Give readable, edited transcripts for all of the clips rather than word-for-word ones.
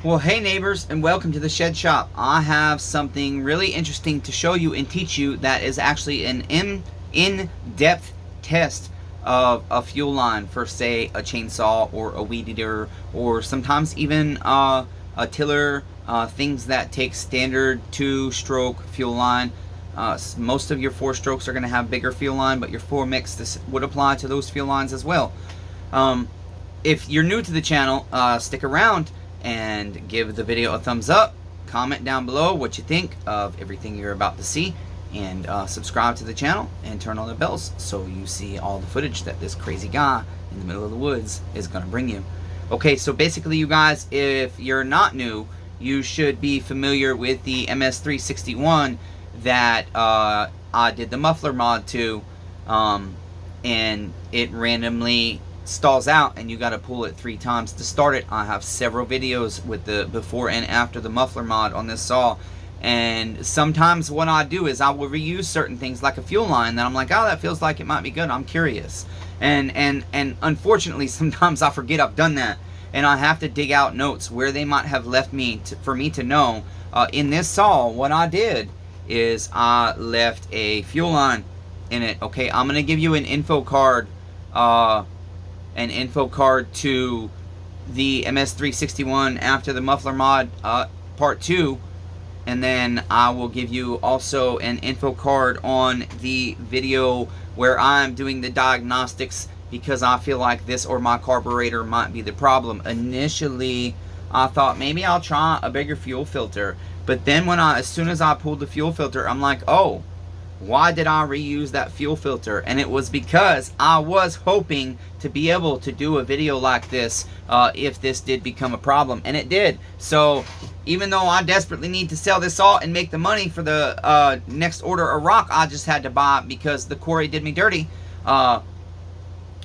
Well, hey neighbors, and welcome to the Shed Shop. I have something really interesting to show you and teach you that is actually an in-depth test of a fuel line for, say, a chainsaw or a weed eater, or sometimes even a tiller, things that take standard 2-stroke fuel line. Most of your 4 strokes are going to have bigger fuel line, but your 4 mix, this would apply to those fuel lines as well. If you're new to the channel, stick around and give the video a thumbs up, comment down below what you think of everything you're about to see, and subscribe to the channel and turn on the bells so you see all the footage that this crazy guy in the middle of the woods is going to bring you. Okay, so basically you guys, if you're not new, you should be familiar with the MS361 that I did the muffler mod to, and it randomly stalls out and you got to pull it 3 times to start it. I have several videos with the before and after the muffler mod on this saw, and sometimes what I do is I will reuse certain things like a fuel line that I'm like, oh, that feels like it might be good, I'm curious, and unfortunately sometimes I forget I've done that and I have to dig out notes where they might have left me for me to know. In this saw, what I did is I left a fuel line in it. Okay, I'm gonna give you an info card to the MS361 after the muffler mod part 2, and then I will give you also an info card on the video where I'm doing the diagnostics, because I feel like this or my carburetor might be the problem. Initially I thought maybe I'll try a bigger fuel filter, but then as soon as I pulled the fuel filter, I'm like, oh, why did I reuse that fuel filter? And it was because I was hoping to be able to do a video like this if this did become a problem, and it did. So even though I desperately need to sell this saw and make the money for the next order of rock I just had to buy because the quarry did me dirty, I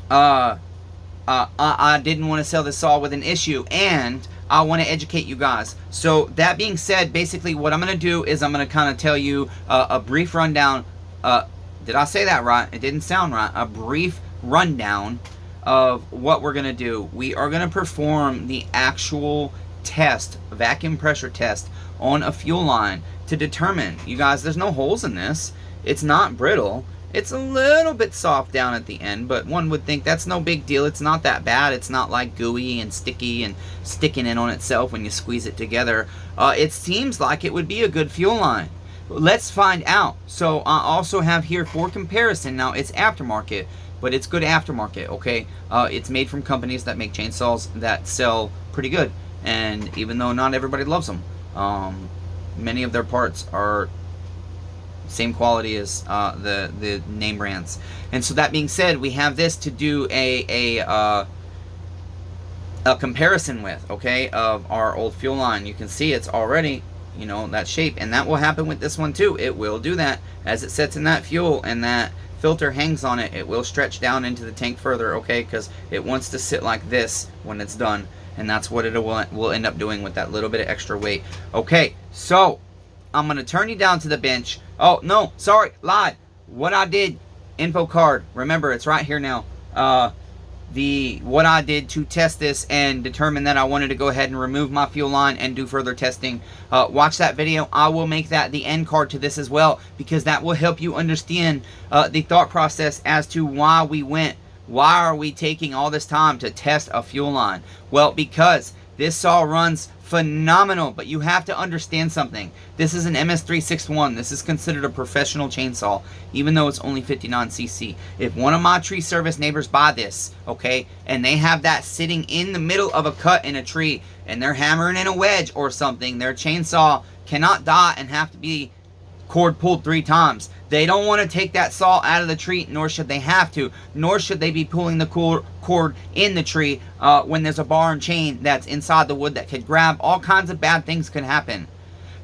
didn't want to sell this saw with an issue, and I want to educate you guys. So that being said, basically what I'm going to do is I'm going to kind of tell you a brief rundown. Did I say that right? It didn't sound right. A brief rundown of what we're going to do. We are going to perform the actual test, vacuum pressure test, on a fuel line to determine, you guys, there's no holes in this. It's not brittle. It's a little bit soft down at the end, but one would think that's no big deal. It's not that bad. It's not like gooey and sticky and sticking in on itself when you squeeze it together. It seems like it would be a good fuel line. Let's find out. So I also have here for comparison. Now it's aftermarket, but it's good aftermarket, okay? It's made from companies that make chainsaws that sell pretty good, and even though not everybody loves them, many of their parts are same quality as the name brands. And so that being said, we have this to do a comparison with, okay, of our old fuel line. You can see it's already, you know, that shape, and that will happen with this one too. It will do that as it sets in that fuel and that filter hangs on it. It will stretch down into the tank further, okay, because it wants to sit like this when it's done, and that's what it will end up doing with that little bit of extra weight. Okay, so I'm going to turn you down to the bench. Oh, no, sorry, lied. What I did, info card, remember, it's right here now. What I did to test this and determine that I wanted to go ahead and remove my fuel line and do further testing. Watch that video. I will make that the end card to this as well, because that will help you understand the thought process as to why are we taking all this time to test a fuel line. Well, because this saw runs phenomenal, but you have to understand something. This is an MS361. This is considered a professional chainsaw, even though it's only 59cc. If one of my tree service neighbors buy this, okay, and they have that sitting in the middle of a cut in a tree, and they're hammering in a wedge or something, their chainsaw cannot die and have to be cord pulled 3 times. They don't want to take that saw out of the tree, nor should they have to, nor should they be pulling the cord in the tree when there's a bar and chain that's inside the wood that could grab. All kinds of bad things can happen.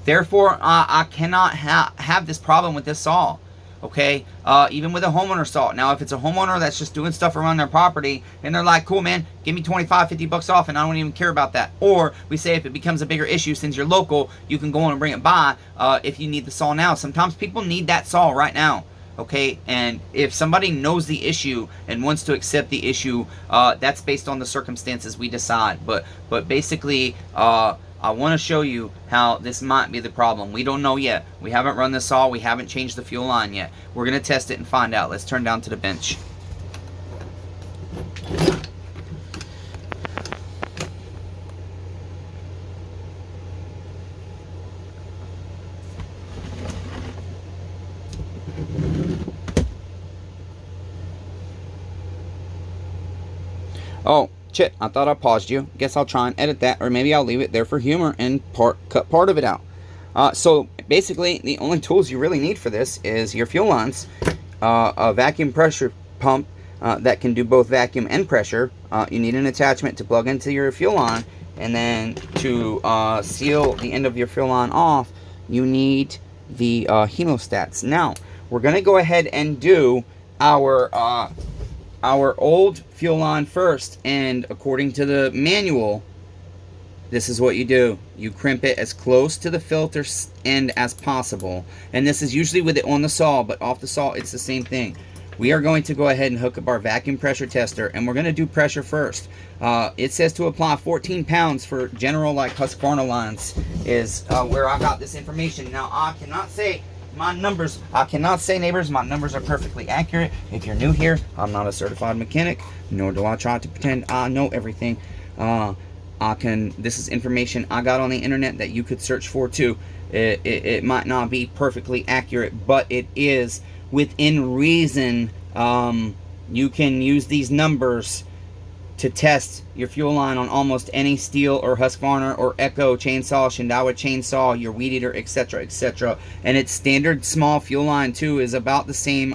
Therefore, I cannot have this problem with this saw. okay? Even with a homeowner saw. Now, if it's a homeowner that's just doing stuff around their property, and they're like, cool, man, give me 25, 50 bucks off, and I don't even care about that. Or we say if it becomes a bigger issue, since you're local, you can go on and bring it by if you need the saw now. Sometimes people need that saw right now. Okay, and if somebody knows the issue and wants to accept the issue, that's based on the circumstances we decide. But basically, I want to show you how this might be the problem. We don't know yet. We haven't run this all. We haven't changed the fuel line yet. We're going to test it and find out. Let's turn down to the bench. Oh, shit, I thought I paused you. Guess I'll try and edit that, or maybe I'll leave it there for humor and cut part of it out. So basically, the only tools you really need for this is your fuel lines, a vacuum pressure pump that can do both vacuum and pressure. You need an attachment to plug into your fuel line, and then to seal the end of your fuel line off, you need the hemostats. Now, we're going to go ahead and do our old fuel line first, and according to the manual, this is what you do. You crimp it as close to the filter end as possible, and this is usually with it on the saw, but off the saw it's the same thing. We are going to go ahead and hook up our vacuum pressure tester, and we're going to do pressure first. It says to apply 14 pounds for general, like Husqvarna lines, is where I got this information. Now, I cannot say my numbers, neighbors, my numbers are perfectly accurate. If you're new here, I'm not a certified mechanic, nor do I try to pretend I know everything. This is information I got on the internet that you could search for too. It might not be perfectly accurate, but it is within reason. You can use these numbers to test your fuel line on almost any Steel or Husqvarna or Echo chainsaw, Shindawa chainsaw, your weed eater, etc., etc. And its standard small fuel line too is about the same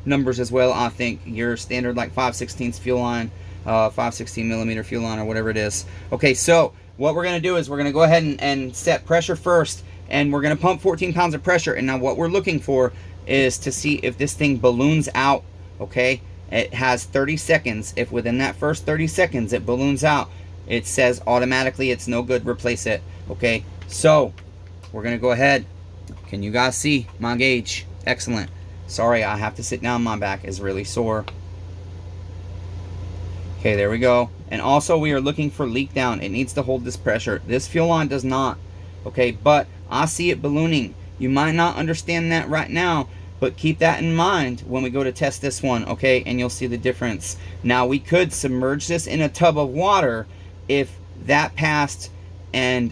numbers as well. I think your standard like 5/16 fuel line, 5/16 millimeter fuel line, or whatever it is. Okay, so what we're going to do is we're going to go ahead and set pressure first, and we're going to pump 14 pounds of pressure. And now what we're looking for is to see if this thing balloons out. Okay, it has 30 seconds. If within that first 30 seconds it balloons out, it says automatically it's no good, replace it. Okay, so we're gonna go ahead. Can you guys see my gauge? Excellent. Sorry, I have to sit down, my back is really sore. Okay, there we go. And also we are looking for leak down. It needs to hold this pressure. This fuel line does not. Okay, but I see it ballooning. You might not understand that right now, but keep that in mind when we go to test this one, okay? And you'll see the difference. Now, we could submerge this in a tub of water if that passed and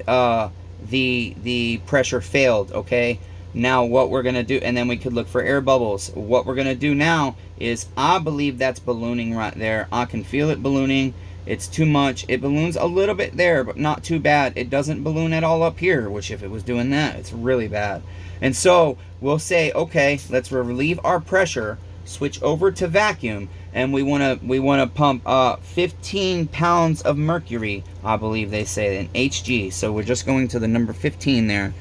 the pressure failed, okay? Now, what we're going to do, and then we could look for air bubbles. What we're going to do now is, I believe that's ballooning right there. I can feel it ballooning. It's too much. It balloons a little bit there, but not too bad. It doesn't balloon at all up here, which if it was doing that, it's really bad. And so we'll say, okay, let's relieve our pressure, switch over to vacuum, and we want to pump 15 pounds of mercury, I believe they say, in Hg. So we're just going to the number 15 there,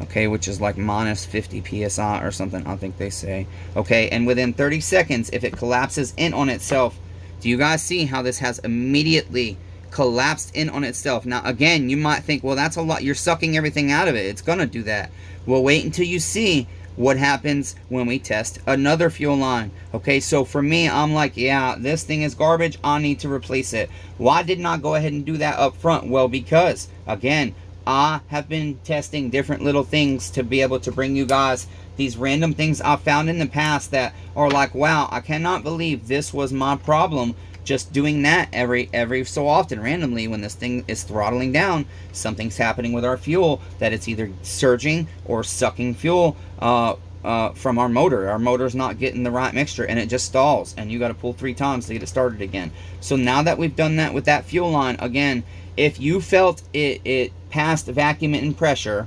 okay, which is like minus 50 psi or something, I think they say. Okay, and within 30 seconds, if it collapses in on itself, do you guys see how this has immediately collapsed in on itself? Now, again, you might think, well, that's a lot. You're sucking everything out of it. It's going to do that. Well, wait until you see what happens when we test another fuel line. Okay, so for me, I'm like, yeah, this thing is garbage. I need to replace it. Why didn't I go ahead and do that up front? Well, because, again, I have been testing different little things to be able to bring you guys these random things I found in the past that are like, wow, I cannot believe this was my problem. Just doing that every so often, randomly, when this thing is throttling down, something's happening with our fuel, that it's either surging or sucking fuel from our motor. Our motor's not getting the right mixture, and it just stalls, and you got to pull 3 times to get it started again. So now that we've done that with that fuel line, again, if you felt it passed vacuum and pressure,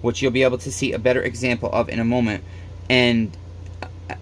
which you'll be able to see a better example of in a moment, and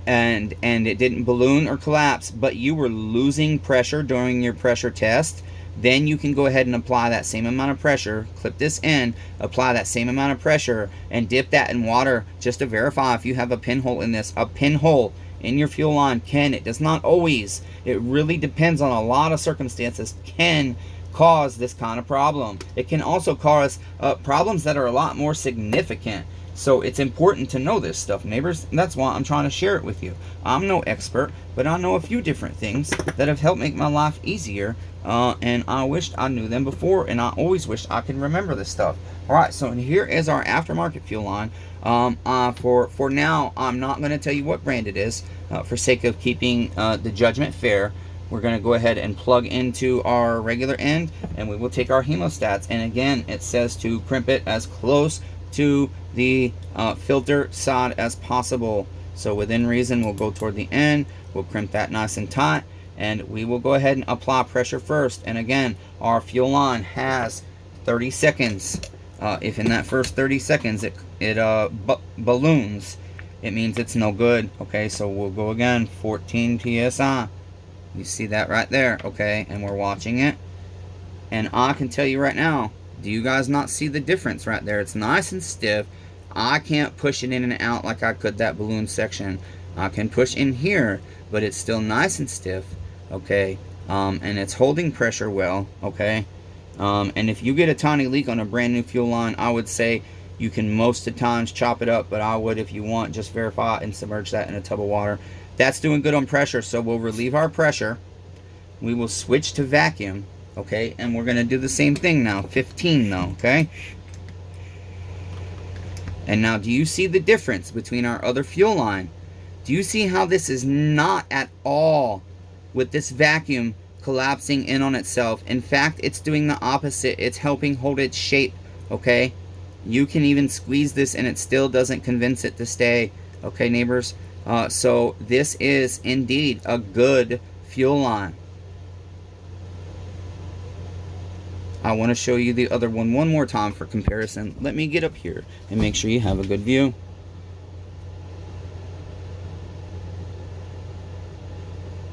it didn't balloon or collapse, but you were losing pressure during your pressure test, then you can go ahead and apply that same amount of pressure, clip this in, apply that same amount of pressure, and dip that in water just to verify if you have a pinhole in this. A pinhole in your fuel line it does not always, it really depends on a lot of circumstances, can cause this kind of problem. It can also cause problems that are a lot more significant. So it's important to know this stuff, neighbors. That's why I'm trying to share it with you. I'm no expert, but I know a few different things that have helped make my life easier. And I wished I knew them before, and I always wished I could remember this stuff. All right, so here is our aftermarket fuel line. For now, I'm not going to tell you what brand it is, for sake of keeping the judgment fair. We're going to go ahead and plug into our regular end, and we will take our hemostats. And again, it says to crimp it as close to the filter side as possible. So within reason, we'll go toward the end. We'll crimp that nice and tight, and we will go ahead and apply pressure first. And again, our fuel line has 30 seconds. If in that first 30 seconds it balloons, it means it's no good. Okay, so we'll go again, 14 psi. You see that right there, okay? And we're watching it. And I can tell you right now, do you guys not see the difference right there? It's nice and stiff. I can't push it in and out like I could that balloon section. I can push in here, but it's still nice and stiff, okay? And it's holding pressure well, okay? And if you get a tiny leak on a brand new fuel line, I would say you can most of the times chop it up, but I would, if you want, just verify and submerge that in a tub of water. That's doing good on pressure, so we'll relieve our pressure. We will switch to vacuum, okay? And we're going to do the same thing now, 15 though, okay? And now, do you see the difference between our other fuel line? Do you see how this is not at all with this vacuum collapsing in on itself? In fact, it's doing the opposite. It's helping hold its shape, okay? You can even squeeze this and it still doesn't convince it to stay, okay, neighbors? So this is indeed a good fuel line. I want to show you the other one more time for comparison. Let me get up here and make sure you have a good view.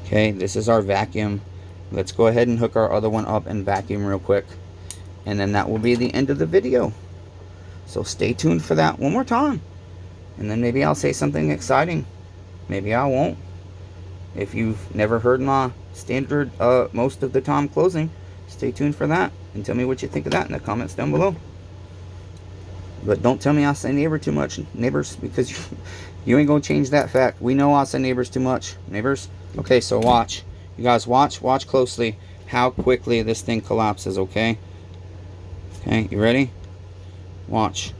Okay, this is our vacuum. Let's go ahead and hook our other one up and vacuum real quick. And then that will be the end of the video. So stay tuned for that one more time. And then maybe I'll say something exciting. Maybe I won't. If you've never heard my standard most of the time closing, stay tuned for that. And tell me what you think of that in the comments down below. But don't tell me I say neighbor too much, neighbors, because you ain't going to change that fact. We know I say neighbors too much, neighbors. Okay, so watch. You guys watch closely how quickly this thing collapses, okay? Okay, you ready? Watch.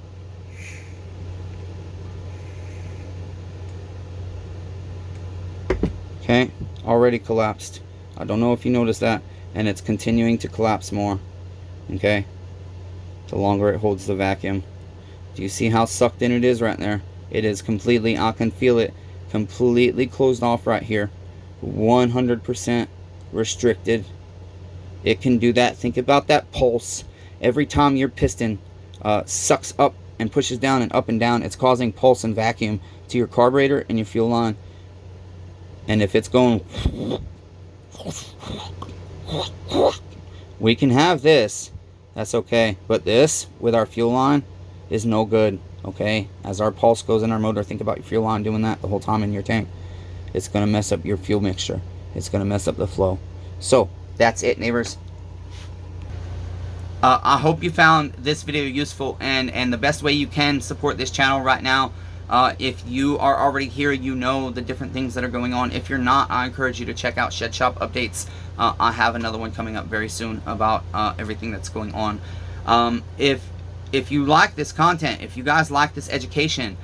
Okay, already collapsed. I don't know if you noticed that, and it's continuing to collapse more. Okay, the longer it holds the vacuum. Do you see how sucked in it is right there? It is completely, I can feel it, completely closed off right here. 100% restricted. It can do that. Think about that pulse. Every time your piston sucks up and pushes down and up and down, it's causing pulse and vacuum to your carburetor and your fuel line. And if it's going, we can have this, that's okay, but this with our fuel line is no good, okay? As our pulse goes in our motor, think about your fuel line doing that the whole time in your tank. It's going to mess up your fuel mixture. It's going to mess up the flow. So that's it, neighbors. I hope you found this video useful, and the best way you can support this channel right now, if you are already here, you know the different things that are going on. If you're not, I encourage you to check out Shed Shop Updates. I have another one coming up very soon about everything that's going on. If you like this content, if you guys like this education,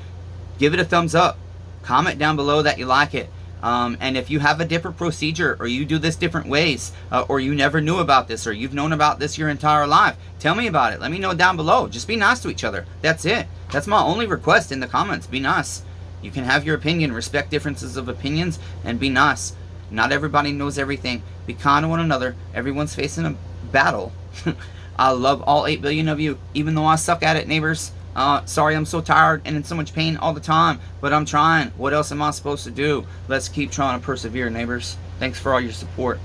give it a thumbs up. Comment down below that you like it. And if you have a different procedure, or you do this different ways, or you never knew about this, or you've known about this your entire life, tell me about it. Let me know down below. Just be nice to each other. That's it. That's my only request in the comments. Be nice. You can have your opinion, respect differences of opinions, and be nice. Not everybody knows everything. Be kind to one another. Everyone's facing a battle. I love all 8 billion of you, even though I suck at it, neighbors. Sorry I'm so tired and in so much pain all the time, but I'm trying. What else am I supposed to do? Let's keep trying to persevere, neighbors. Thanks for all your support.